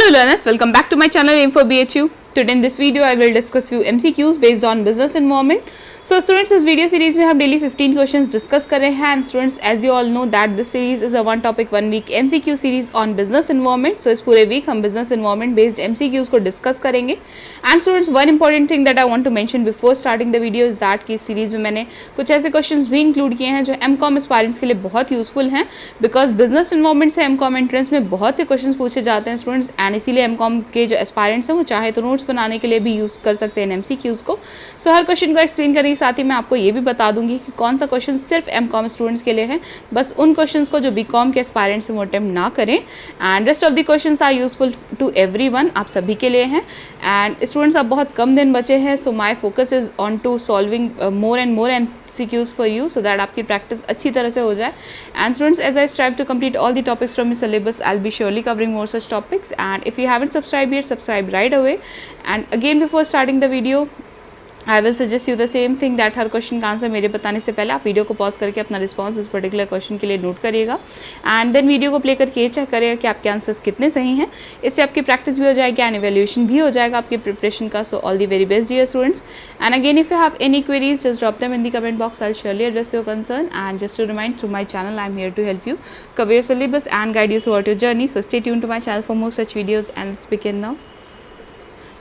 Hello learners, welcome back to my channel Aim for BHU. Today in this video I will discuss few MCQs based on business environment. So students, इस video series में हम daily 15 questions discuss कर रहे हैं and students as you all know that this series is a one topic one week MCQ series on business environment. So इस पूरे week हम business environment based MCQs को discuss करेंगे. And students, one important thing that I want to mention before starting the video is that कि इस series में मैंने कुछ ऐसे क्वेश्चंस भी इंक्लूड किए हैं जो MCOM एस्पायरेंट्स के लिए बहुत यूजफुल हैं, बिकॉज बिजनेस एनवायरनमेंट से MCOM एंट्रेंस में बहुत से क्वेश्चन पूछे जाते हैं स्टूडेंट्स, एंड इसीलिए MCOM के जो एस्पायरेंट्स हैं वो चाहे तो नोट्स बनाने के लिए भी यूज कर सकते हैं MCQs को. सो हर क्वेश्चन को एक्सप्लेन करने के साथ ही मैं आपको ये भी बता दूंगी कि कौन सा क्वेश्चन सिर्फ MCOM स्टूडेंट्स के लिए है. बस उन क्वेश्चंस को जो BCom के एस्पायरेंट्स हैं वो अटेम्प्ट ना करें, and rest of the questions are useful to everyone, आप सभी के लिए हैं. एंड स्टूडेंट्स, अब बहुत कम दिन बचे हैं, so my focus is on to solving more and more MCQs for you so that आपकी प्रैक्टिस अच्छी तरह से हो जाए. And students, as I strive to complete all the topics from the syllabus, I'll be surely covering more such topics. And if you haven't subscribed yet, subscribe right away. And again, before starting the video, I will suggest you the same thing that her question का answer मेरे बताने से पहले आप video को pause करके अपना response उस पर्टिकुलर क्वेश्चन के लिए नोट करिएगा, एंड देन वीडियो को प्ले करके ये चेक करिएगा कि आपके आंसर्स कितने सही हैं. इससे आपकी प्रैक्टिस भी हो जाएगी एंड इवैल्यूएशन भी हो जाएगा आपकी प्रिपरेशन का. So all the very best dear students, and again if you have any queries just drop them in the comment box. I will surely address your concern, and just to remind, through my channel I am here to help you cover your syllabus and guide you throughout your journey. So stay tuned to my channel for more such videos, and let's begin now.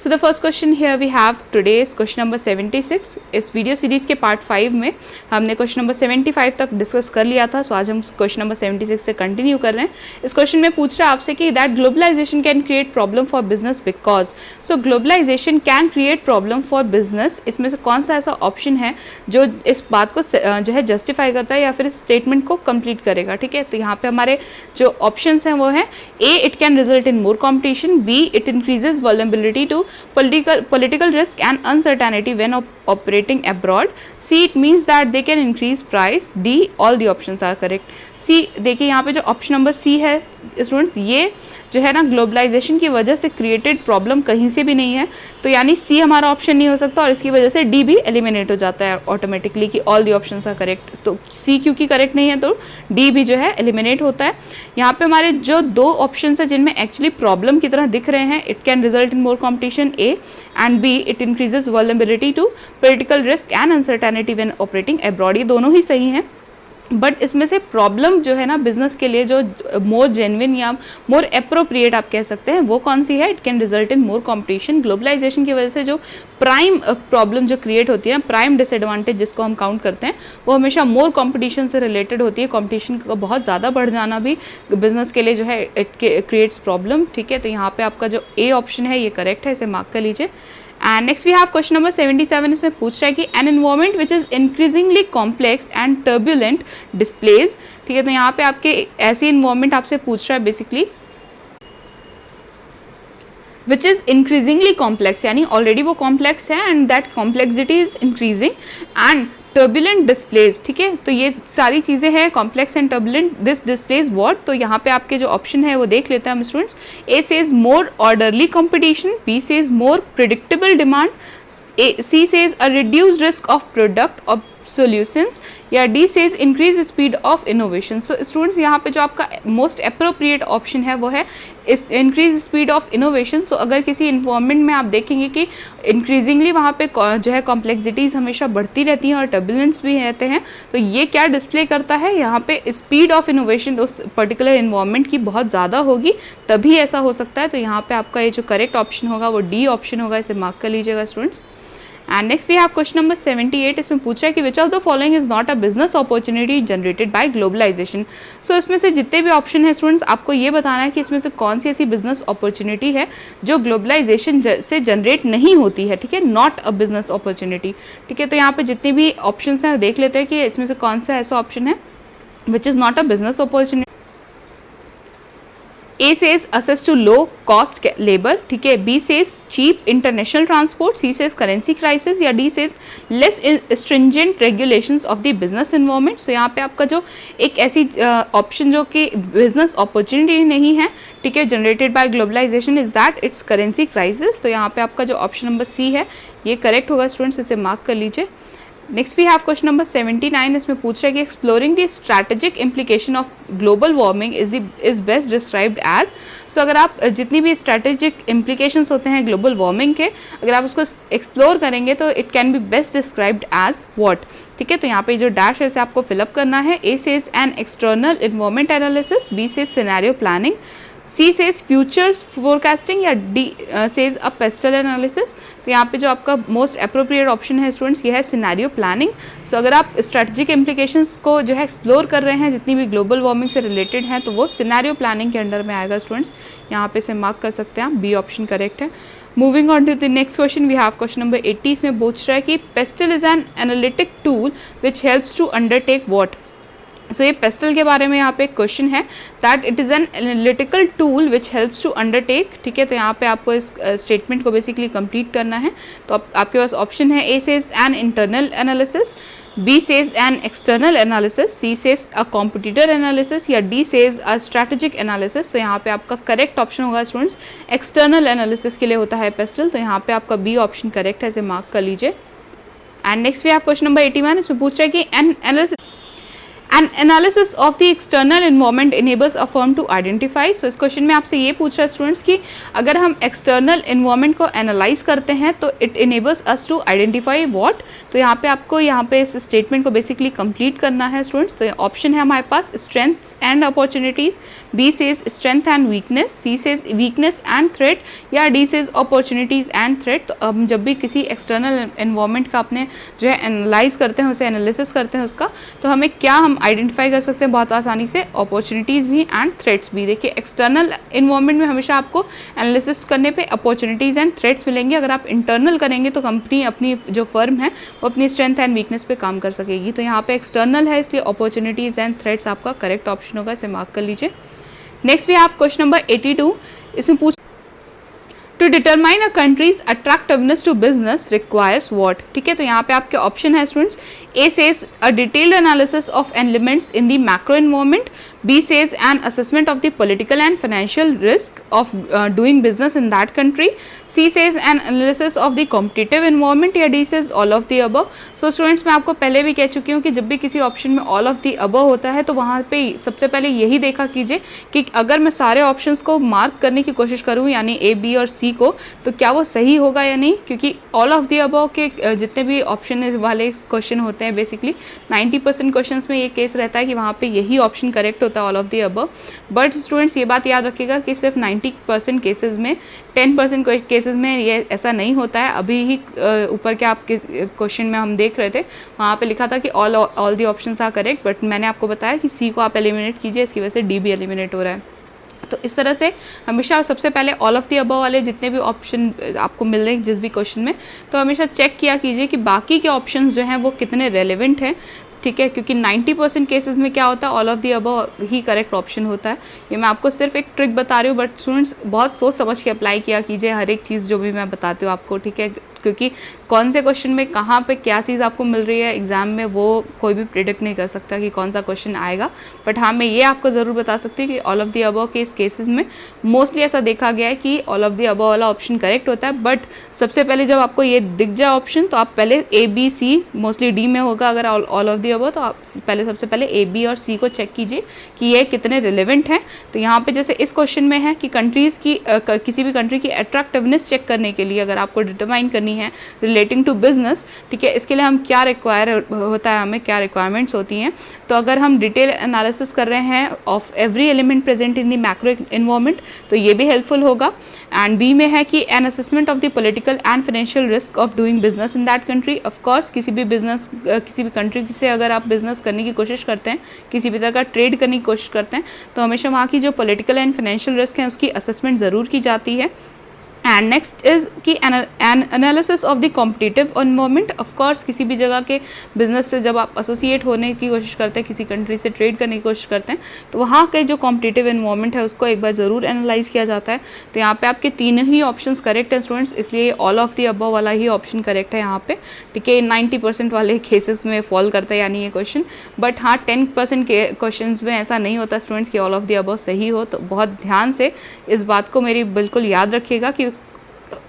So the first question here we have today is question number 76. इस video series के part 5 में हमने question number 75 तक discuss कर लिया था. सो आज हम क्वेश्चन नंबर 76 से कंटिन्यू कर रहे हैं. इस क्वेश्चन में पूछ रहा है आपसे कि that globalisation can create problem for business because. So globalisation can create problem for business, इसमें से कौन सा ऐसा ऑप्शन है जो इस बात को जो है जस्टिफाई करता है या फिर इस स्टेटमेंट को कंप्लीट करेगा. ठीक है, तो यहाँ पे हमारे जो ऑप्शंस हैं वो है A, it can result in more competition, B, it increases vulnerability to political risk and uncertainty when operating abroad, C, it means that they can increase price, D, all the options are correct. C, देखिए यहाँ पे जो option number C है students, ये जो है ना globalisation की वजह से क्रिएटेड प्रॉब्लम कहीं से भी नहीं है, तो यानी C हमारा ऑप्शन नहीं हो सकता, और इसकी वजह से D भी एलिमिनेट हो जाता है ऑटोमेटिकली कि all the options are correct. तो C क्योंकि करेक्ट नहीं है तो D भी जो है एलिमिनेट होता है. यहाँ पे हमारे जो दो ऑप्शंस हैं जिनमें एक्चुअली प्रॉब्लम की तरह दिख रहे हैं, it can result in more competition A, and B, it increases vulnerability to political risk and uncertainty when operating abroad. ये दोनों ही सही हैं, बट इसमें से प्रॉब्लम जो है ना बिजनेस के लिए जो मोर जेन्युइन या मोर अप्रोप्रिएट आप कह सकते हैं वो कौन सी है, it can result in more competition. Globalisation की वजह से जो प्राइम प्रॉब्लम जो क्रिएट होती है ना, प्राइम डिसएडवांटेज जिसको हम काउंट करते हैं, वो हमेशा मोर कंपटीशन से रिलेटेड होती है. कंपटीशन का बहुत ज़्यादा बढ़ जाना भी बिजनेस के लिए जो है इट क्रिएट्स प्रॉब्लम. ठीक है, तो यहाँ पे आपका जो ए ऑप्शन है ये करेक्ट है, इसे मार्क कर लीजिए. And next we have question number 77. इसमें पूछ रहा है कि an environment which is increasingly complex and turbulent displays. ठीक है, तो यहाँ पे आपके ऐसी एनवायरनमेंट आपसे पूछ रहा है basically which is increasingly complex, यानी ऑलरेडी वो कॉम्प्लेक्स है and that complexity is increasing, and turbulent displays. ठीक है, तो ये सारी चीज़ें हैं complex and turbulent, this displays what. तो यहाँ पे आपके जो ऑप्शन है वो देख लेते हैं हम students. A says more orderly competition, B says more predictable demand, C says a reduced risk of product of solutions, या D says increase speed of innovation. So students, यहाँ पे जो आपका मोस्ट अप्रोप्रिएट ऑप्शन है वो है increase speed of innovation. सो अगर किसी इन्वायरमेंट में आप देखेंगे कि इंक्रीजिंगली वहाँ पे जो है कॉम्प्लेक्सिटीज़ हमेशा बढ़ती रहती हैं और टर्बुलेंट्स भी रहते हैं, तो ये क्या डिस्प्ले करता है, यहाँ पे स्पीड ऑफ इनोवेशन उस पर्टिकुलर इन्वायरमेंट की बहुत ज़्यादा होगी, तभी ऐसा हो सकता है. तो यहाँ पे आपका ये जो करेक्ट ऑप्शन होगा वो डी ऑप्शन होगा, इसे मार्क कर लीजिएगा students. And next we have question number 78. इसमें पूछा है कि which of the following is not a business opportunity generated by globalization. So इसमें से जितने भी ऑप्शन है स्टूडेंट्स, आपको ये बताना है कि इसमें से कौन सी ऐसी बिजनेस अपॉर्चुनिटी है जो ग्लोबलाइजेशन से जनरेट नहीं होती है. ठीक है, नॉट अ बिजनेस अपॉर्चुनिटी. ठीक है, तो यहाँ पे जितने भी ऑप्शन हैं देख लेते हैं कि इसमें से कौन सा ऐसा ऑप्शन है which is not a business opportunity. A says access to low cost labor. ठीक है, B says cheap international transport, C says currency crisis, या D says less stringent regulations of the business environment. So यहाँ पे आपका जो एक ऐसी option जो कि बिजनेस अपॉर्चुनिटी नहीं है, ठीक है, generated by globalisation, is that it's currency crisis. तो यहाँ पे आपका जो ऑप्शन नंबर C है ये करेक्ट होगा स्टूडेंट्स, इसे मार्क कर लीजिए. Next we have question number 79, इसमें पूछ रहा है कि exploring the strategic implication of global warming is best described as. So अगर आप जितनी भी स्ट्रैटेजिक इम्प्लीकेशंस होते हैं ग्लोबल वार्मिंग के, अगर आप उसको एक्सप्लोर करेंगे तो it can be best described as what. ठीक है, तो यहाँ पे जो डैश है इसे आपको फिलअप करना है। A says an external environment analysis, B says scenario planning, C says futures forecasting, या D says a PESTEL analysis. तो यहाँ पे जो आपका मोस्ट अप्रोप्रिएट ऑप्शन है स्टूडेंट्स ये है सिनेरियो प्लानिंग। सो अगर आप स्ट्रेटजिक इम्प्लीकेशंस को जो है एक्सप्लोर कर रहे हैं जितनी भी ग्लोबल वार्मिंग से रिलेटेड हैं तो वो सिनेरियो प्लानिंग के अंडर में आएगा स्टूडेंट्स। यहाँ पे से मार्क कर सकते हैं आप, बी ऑप्शन करेक्ट है। Moving on to the next question, we have question number 80, इसमें पूछ रहा है कि PESTEL is an analytic tool which helps to undertake what. So ये पेस्टल के बारे में यहाँ पे एक क्वेश्चन है that it is an analytical tool which helps to undertake. ठीक है, तो यहाँ पे आपको इस स्टेटमेंट को बेसिकली कंप्लीट करना है। तो आपके पास ऑप्शन है, A says an internal analysis, B says an external analysis, C says a competitor analysis, या D says a strategic analysis. तो यहाँ पे आपका करेक्ट ऑप्शन होगा स्टूडेंट्स एक्सटर्नल एनालिसिस के लिए होता है पेस्टल। तो यहाँ पे आपका बी ऑप्शन करेक्ट है, इसे मार्क कर लीजिए। And next we have question number 81, इसमें पूछ रहा है कि An analysis of the external environment enables a firm to identify। So इस क्वेश्चन में आपसे ये पूछ रहा है स्टूडेंट्स कि अगर हम एक्सटर्नल इन्वायरमेंट को एनालाइज करते हैं तो it enables us to identify what. तो यहाँ पे आपको यहाँ पे इस स्टेटमेंट को बेसिकली कंप्लीट करना है स्टूडेंट्स। तो ऑप्शन है हमारे पास strengths and opportunities, B says strength and weakness, C says weakness and threat, या D says opportunities and threat. तो हम जब भी किसी एक्सटर्नल इन्वायरमेंट का अपने जो है एनालाइज करते हैं, उसे एनालिसिस करते हैं उसका, तो हमें क्या हम आइडेंटिफाई कर सकते हैं बहुत आसानी से, अपॉर्चुनिटीज़ भी एंड थ्रेट्स भी। देखिए एक्सटर्नल इन्वायरमेंट में हमेशा आपको एनालिसिस करने पे अपॉर्चुनिटीज़ एंड थ्रेट्स मिलेंगे। अगर आप इंटरनल करेंगे तो कंपनी अपनी जो फर्म है वो अपनी स्ट्रेंथ एंड वीकनेस पे काम कर सकेगी। तो यहाँ पे एक्सटर्नल है इसलिए अपॉर्चुनिटीज़ एंड थ्रेट्स आपका करेक्ट ऑप्शन होगा, इसे मार्क कर लीजिए। Next we have question number 82, इसमें पूछ to determine a country's attractiveness to business requires what. ठीक है, तो यहाँ पे आपके ऑप्शन है students, A says a detailed analysis of elements in the macro environment, B says an assessment of the political and financial risk of doing business in that country, C says N analysis of the competitive environment, या D says all of the above. So students मैं आपको पहले भी कह चुकी हूँ कि जब भी किसी ऑप्शन में ऑल ऑफ द अबव होता है तो वहाँ पे सबसे पहले यही देखा कीजिए कि अगर मैं सारे ऑप्शंस को मार्क करने की कोशिश करूँ यानी ए, बी और सी को, तो क्या वो सही होगा या नहीं। क्योंकि ऑल ऑफ द अबव के जितने भी ऑप्शन वाले क्वेश्चन होते हैं बेसिकली 90% क्वेश्चंस में ये केस रहता है कि वहाँ पे यही ऑप्शन करेक्ट होता है all of the above. But students ये बात याद रखिएगा कि सिर्फ 90% केसेस में 10% केसेस में ये ऐसा नहीं होता है। अभी ही ऊपर के आपके क्वेश्चन में हम देख रहे थे, वहाँ पे लिखा था कि all the options are correct, but मैंने आपको बताया कि सी को आप एलिमिनेट कीजिए, इसकी वजह से डी भी एलिमिनेट हो रहा है। तो इस तरह से हमेशा सबसे पहले ऑल ऑफ द अबव वाले जितने भी ऑप्शन आपको मिल रहे हैं जिस भी क्वेश्चन में, तो हमेशा चेक किया कीजिए कि बाकी के ऑप्शंस जो हैं वो कितने रेलेवेंट हैं। ठीक है, क्योंकि 90% केसेस में क्या होता है all of the above he correct option होता है। ये मैं आपको सिर्फ एक ट्रिक बता रही हूँ, बट स्टूडेंट्स बहुत सोच समझ के अप्लाई किया कीजिए हर एक चीज़ जो भी मैं बताती हूँ आपको। ठीक है, क्योंकि कौन से क्वेश्चन में कहाँ पे क्या चीज़ आपको मिल रही है एग्जाम में वो कोई भी प्रिडिक्ट नहीं कर सकता कि कौन सा क्वेश्चन आएगा। बट हाँ, मैं ये आपको ज़रूर बता सकती हूँ कि ऑल ऑफ द अबव के इस केसेस में मोस्टली ऐसा देखा गया है कि ऑल ऑफ द अबव वाला ऑप्शन करेक्ट होता है। बट सबसे पहले जब आपको ये दिख जाए ऑप्शन तो आप पहले ए, बी, सी, मोस्टली डी में होगा अगर ऑल ऑफ द अबव, तो आप सबसे पहले ए, बी और सी को चेक कीजिए कि ये कितने रिलेवेंट हैं। तो यहाँ पे जैसे इस क्वेश्चन में है कि कंट्रीज़ की किसी भी कंट्री की अट्रैक्टिवनेस चेक करने के लिए अगर आपको डिटरमाइन करनी है रिलेटिंग टू बिजनेस, ठीक है, इसके लिए हम क्या रिक्वायर होता है, हमें क्या रिक्वायरमेंट्स होती हैं। तो अगर हम डिटेल एनालिसिस कर रहे हैं of every element present in the macro environment तो ये भी हेल्पफुल होगा। एंड बी में है कि N assessment of the political and financial risk of doing business in that country. Of course किसी भी कंट्री से अगर आप बिजनेस करने की कोशिश करते हैं, किसी भी तरह का ट्रेड करने की कोशिश करते हैं, तो हमेशा वहाँ की जो पॉलिटिकल एंड फाइनेंशियल रिस्क है उसकी असेसमेंट ज़रूर की जाती है। एंड नेक्स्ट इज कि N analysis of the competitive environment. Of course किसी भी जगह के बिजनेस से जब आप एसोसिएट होने की कोशिश करते हैं, किसी कंट्री से ट्रेड करने की कोशिश करते हैं, तो वहाँ के जो कॉम्पिटिटिव एनवायरनमेंट है उसको एक बार ज़रूर एनालाइज किया जाता है। तो यहाँ पे आपके तीनों ही ऑप्शंस करेक्ट हैं स्टूडेंट्स, इसलिए ऑल ऑफ द अबव वाला ही ऑप्शन करेक्ट है यहाँ पे। ठीक है, 90% वाले केसेस में फॉल करता है यानी ये क्वेश्चन। बट हाँ, 10% के क्वेश्चन में ऐसा नहीं होता स्टूडेंट्स कि ऑल ऑफ द अबव सही हो। तो बहुत ध्यान से इस बात को मेरी बिल्कुल याद रखिएगा कि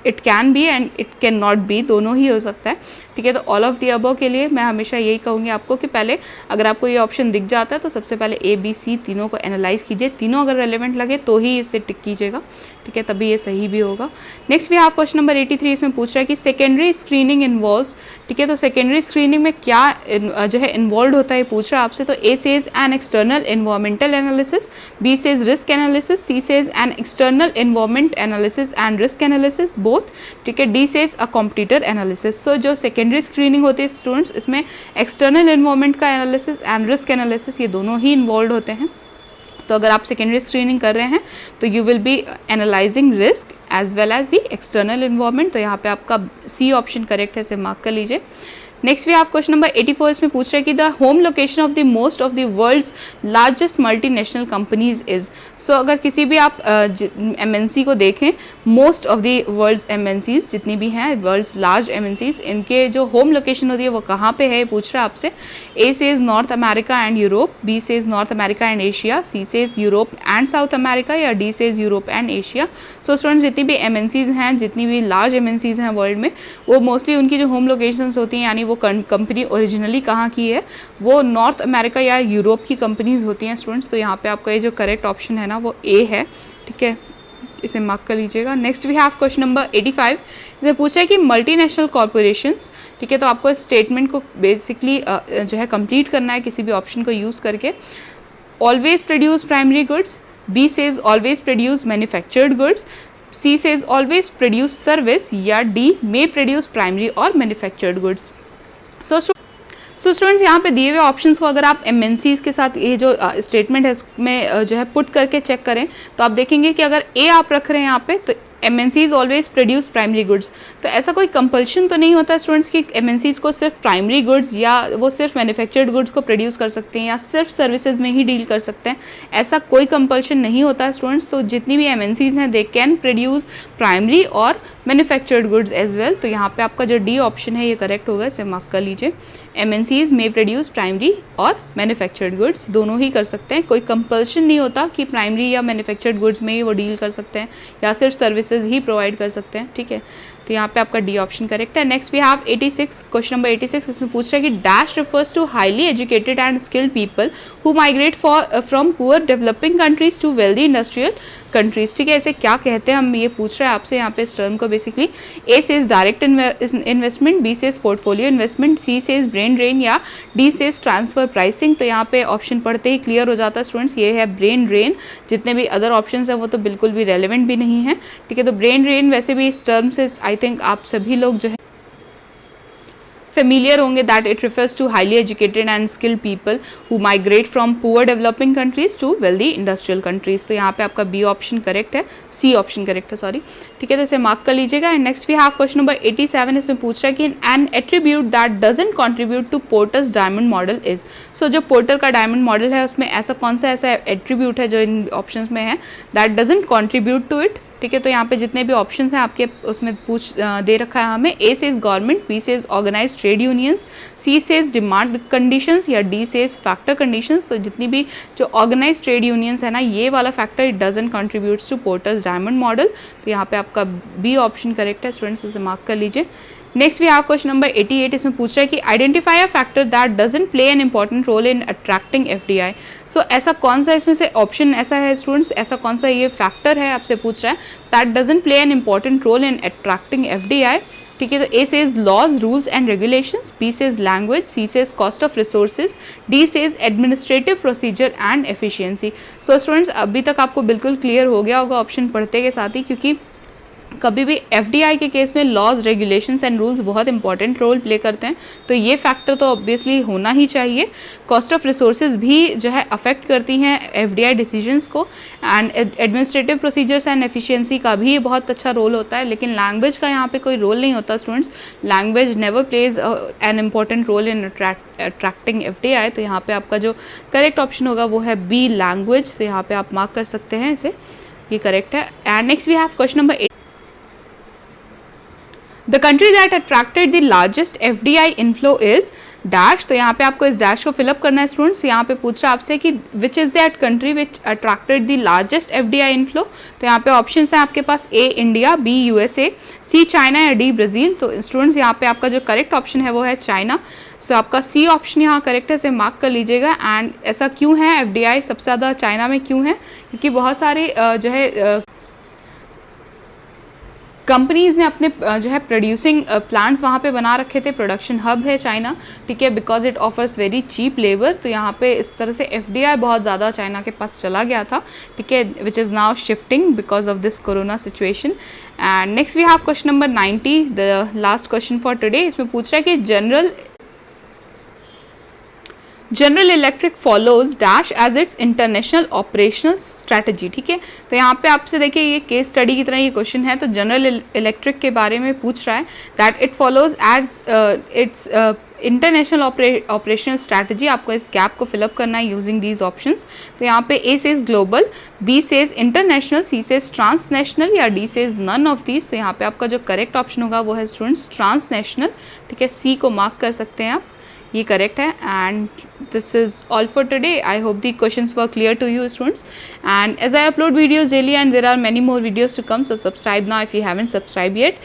it can B and it can not be, दोनों ही हो सकता है, ठीक है। तो ऑल ऑफ द अबव के लिए मैं हमेशा यही कहूँगी आपको कि पहले अगर आपको ये ऑप्शन दिख जाता है तो सबसे पहले ए बी सी तीनों को एनालाइज कीजिए, तीनों अगर रेलेवेंट लगे तो ही इसे टिक कीजिएगा, ठीक है, तभी ये सही भी होगा। नेक्स्ट भी आप क्वेश्चन नंबर 83 इसमें पूछ रहा है कि सेकेंडरी स्क्रीनिंग इन्वॉल्व्स, ठीक है, तो सेकेंडरी स्क्रीनिंग में क्या जो है इन्वॉल्व होता है ये पूछ रहा है आपसे। तो A says an external environmental analysis, B says risk analysis, C says an external environment analysis and risk analysis both, ठीक है, D says a competitor analysis. So जो सेकेंडरी स्क्रीनिंग होती है स्टूडेंट्स, इसमें एक्सटर्नल एनवायरमेंट का analysis and risk analysis ये दोनों ही involve होते हैं। तो अगर आप सेकेंडरी स्क्रीनिंग कर रहे हैं तो you will be analysing risk as well as the external environment, तो यहाँ पे आपका सी ऑप्शन करेक्ट है, इसे मार्क कर लीजिए। नेक्स्ट भी आप क्वेश्चन नंबर 84 इसमें पूछ रहे हैं कि the home location of the most of the world's largest multinational companies is. So अगर किसी भी आप एमएनसी को देखें, most of the world's MNCs जितनी भी हैं, वर्ल्ड्स लार्ज एमएनसीज, इनके जो होम लोकेशन होती है वो कहाँ पे है, पूछ रहा है आपसे। A says North America and Europe, B says North America and Asia, C says Europe and South America, या D says Europe and Asia. So students जितनी भी एमएनसीज हैं, जितनी भी लार्ज एमएनसीज हैं वर्ल्ड में, वो मोस्टली उनकी जो होम लोकेशंस होती हैं, यानी वो कंपनी ओरिजिनली कहाँ की है, वो नॉर्थ अमेरिका या यूरोप की कंपनीज होती हैं स्टूडेंट्स। तो यहाँ पे आपका ये जो करेक्ट ऑप्शन है ना वो ए है, ठीक है, इसे मार्क कर लीजिएगा। Next we have question number 85, इसमें पूछा है कि मल्टीनेशनल कॉर्पोरेशंस, ठीक है, तो आपको इस स्टेटमेंट को बेसिकली जो है कंप्लीट करना है किसी भी ऑप्शन को यूज़ करके। Always produce primary goods, B says always produce manufactured goods, C says always produce service, या डी मे प्रोड्यूस प्राइमरी और मैन्युफैक्चर्ड गुड्स। सो स्टूडेंट्स यहाँ पे दिए हुए ऑप्शंस को अगर आप एमएनसीज के साथ ये जो स्टेटमेंट है इसमें जो है पुट करके चेक करें तो आप देखेंगे कि अगर ए आप रख रहे हैं यहाँ पे तो MNCs always produce primary goods, तो ऐसा कोई कंपल्शन तो नहीं होता स्टूडेंट्स कि एमएनसीज को सिर्फ प्राइमरी गुड्स या वो सिर्फ मैन्युफैक्चर्ड गुड्स को प्रोड्यूस कर सकते हैं या सिर्फ सर्विसेज में ही डील कर सकते हैं, ऐसा कोई कंपल्शन नहीं होता है स्टूडेंट्स। तो जितनी भी एमएनसीज हैं दे कैन प्रोड्यूस प्राइमरी और मैन्युफैक्चर्ड गुड्स एज वेल। तो यहाँ पे आपका जो डी ऑप्शन है ये करेक्ट होगा, इसे मार्क कर लीजिए। एमएनसीज में प्रोड्यूस प्राइमरी और मैन्युफैक्चर्ड गुड्स, दोनों ही कर सकते हैं, कोई कंपल्शन नहीं होता कि प्राइमरी या मैन्युफैक्चर्ड गुड्स में ही वो डील कर सकते हैं या सिर्फ सर्विसेज ही प्रोवाइड कर सकते हैं, ठीक है। तो यहाँ पे आपका डी ऑप्शन करेक्ट है। Next we have 86, question number 86, इसमें पूछ रहा है कि dash refers to highly educated and skilled people who migrate from poor developing countries to wealthy industrial countries, ठीक है, इसे क्या कहते हैं हम ये पूछ रहे हैं आपसे यहाँ पे इस टर्म को basically. A says direct investment, B says portfolio investment, C says brain drain, या डी सेज ट्रांसफर प्राइसिंग। तो यहाँ पे ऑप्शन पढ़ते ही क्लियर हो जाता है स्टूडेंट्स, ये है ब्रेन ड्रेन, जितने भी अदर ऑप्शन है वो तो बिल्कुल भी रेलिवेंट भी नहीं है, ठीक है। तो ब्रेन ड्रेन वैसे भी इस टर्म से आई थिंक आप सभी लोग जो है फेमिलियर होंगे, that it refers to highly educated and skilled people who migrate from poor developing countries to wealthy industrial countries. तो यहाँ पे आपका बी ऑप्शन करेक्ट है, सी ऑप्शन करेक्ट है, सॉरी, ठीक है, तो इसे मार्क कर लीजिएगा। And next we have question number 87, इसमें पूछ रहा है कि an attribute that doesn't contribute to Porter's diamond model is. So जो पोर्टर का डायमंड मॉडल है उसमें ऐसा कौन सा ऐसा एट्रीब्यूट है जो इन ऑप्शंस में है that doesn't contribute to it, ठीक है। तो यहाँ पे जितने भी ऑप्शंस हैं आपके उसमें दे रखा है हमें। A says government, B says organize trade unions, C says demand conditions, या डी सेज फैक्टर कंडीशंस। तो जितनी भी जो ऑर्गेनाइज ट्रेड यूनियंस है ना, ये वाला factor it doesn't contributes to Porter's diamond model. तो यहाँ पे आपका बी ऑप्शन करेक्ट है स्टूडेंट्स, इसे मार्क कर लीजिए। Next we have question number 88, इसमें पूछ रहा है कि identify a factor that doesn't play an important role in attracting FDI. So ऐसा कौन सा इसमें से ऑप्शन ऐसा है स्टूडेंट्स, ऐसा कौन सा ये फैक्टर है आपसे पूछ रहा है that doesn't play an important role in attracting FDI, ठीक है। तो A says laws rules and regulations, B says language, C says cost of resources, D says administrative procedure and efficiency. So students अभी तक आपको बिल्कुल clear हो गया होगा ऑप्शन पढ़ते के साथ ही, क्योंकि कभी भी एफडीआई के केस में लॉज, रेगुलेशंस एंड रूल्स बहुत इंपॉर्टेंट रोल प्ले करते हैं, तो ये फैक्टर तो ऑब्वियसली होना ही चाहिए। कॉस्ट ऑफ रिसोर्सेज भी जो है अफेक्ट करती हैं एफडीआई डिसीजंस को, and administrative procedures and efficiency का भी बहुत अच्छा रोल होता है, लेकिन लैंग्वेज का यहाँ पे कोई रोल नहीं होता students. Language never plays an important role in attracting FDI. तो यहाँ पे आपका जो करेक्ट ऑप्शन होगा वो है बी लैंग्वेज। तो यहाँ पे आप मार्क कर सकते हैं इसे, ये करेक्ट है। And next we have question number the country that attracted the largest FDI inflow is dash. तो यहाँ पे आपको इस डैश को फिलअप करना है स्टूडेंट्स। यहाँ पे पूछ रहा है आपसे कि which is that country which attracted the largest FDI inflow. तो यहाँ पे ऑप्शंस हैं आपके पास, A India, B USA, C China या D ब्राज़ील। तो स्टूडेंट्स यहाँ पे आपका जो करेक्ट ऑप्शन है वो है चाइना। सो आपका सी ऑप्शन यहाँ करेक्ट है, इसे मार्क कर लीजिएगा। एंड ऐसा क्यों है, FDI सबसे ज़्यादा चाइना में क्यों है, क्योंकि बहुत सारे जो है कंपनीज़ ने अपने जो है प्रोड्यूसिंग प्लांट्स वहाँ पे बना रखे थे, प्रोडक्शन हब है चाइना, ठीक है, because it offers very cheap labour. तो यहाँ पे इस तरह से FDI बहुत ज़्यादा चाइना के पास चला गया था, ठीक है, which is now shifting because of this corona situation. And next we have question number 90, the last question for today. इसमें पूछ रहा है कि General Electric follows dash as its international operational strategy, ठीक है। तो यहाँ पे आपसे देखिए ये केस स्टडी की तरह ये क्वेश्चन है। तो जनरल इलेक्ट्रिक के बारे में पूछ रहा है that it follows as its international operational strategy. आपको इस गैप को फिलअप करना है यूजिंग दीज ऑप्शंस। तो यहाँ पे A says global, B says international, C says transnational या D सेज नन ऑफ दीज। तो यहाँ पे आपका जो करेक्ट ऑप्शन होगा वो है स्टूडेंट्स ट्रांसनेशनल, ठीक है, C को मार्क कर सकते हैं आप, ये करेक्ट है। And this is all for today. I hope the questions were clear to you students, and as I upload videos daily and there are many more videos to come, so subscribe now if you haven't subscribed yet,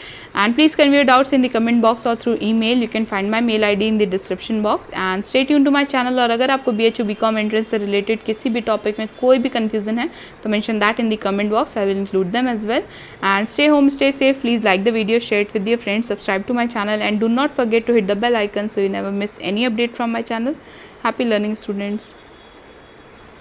and please convey your doubts in the comment box or through email. You can find my mail ID in the description box, and stay tuned to my channel। और अगर आपको BHU BCom entrance से related किसी भी topic में कोई भी confusion है तो mention that in the comment box, I will include them as well। and stay home, stay safe, please like the video, share it with your friends, subscribe to my channel, and do not forget to hit the bell icon so you never miss any update from my channel। Happy learning students।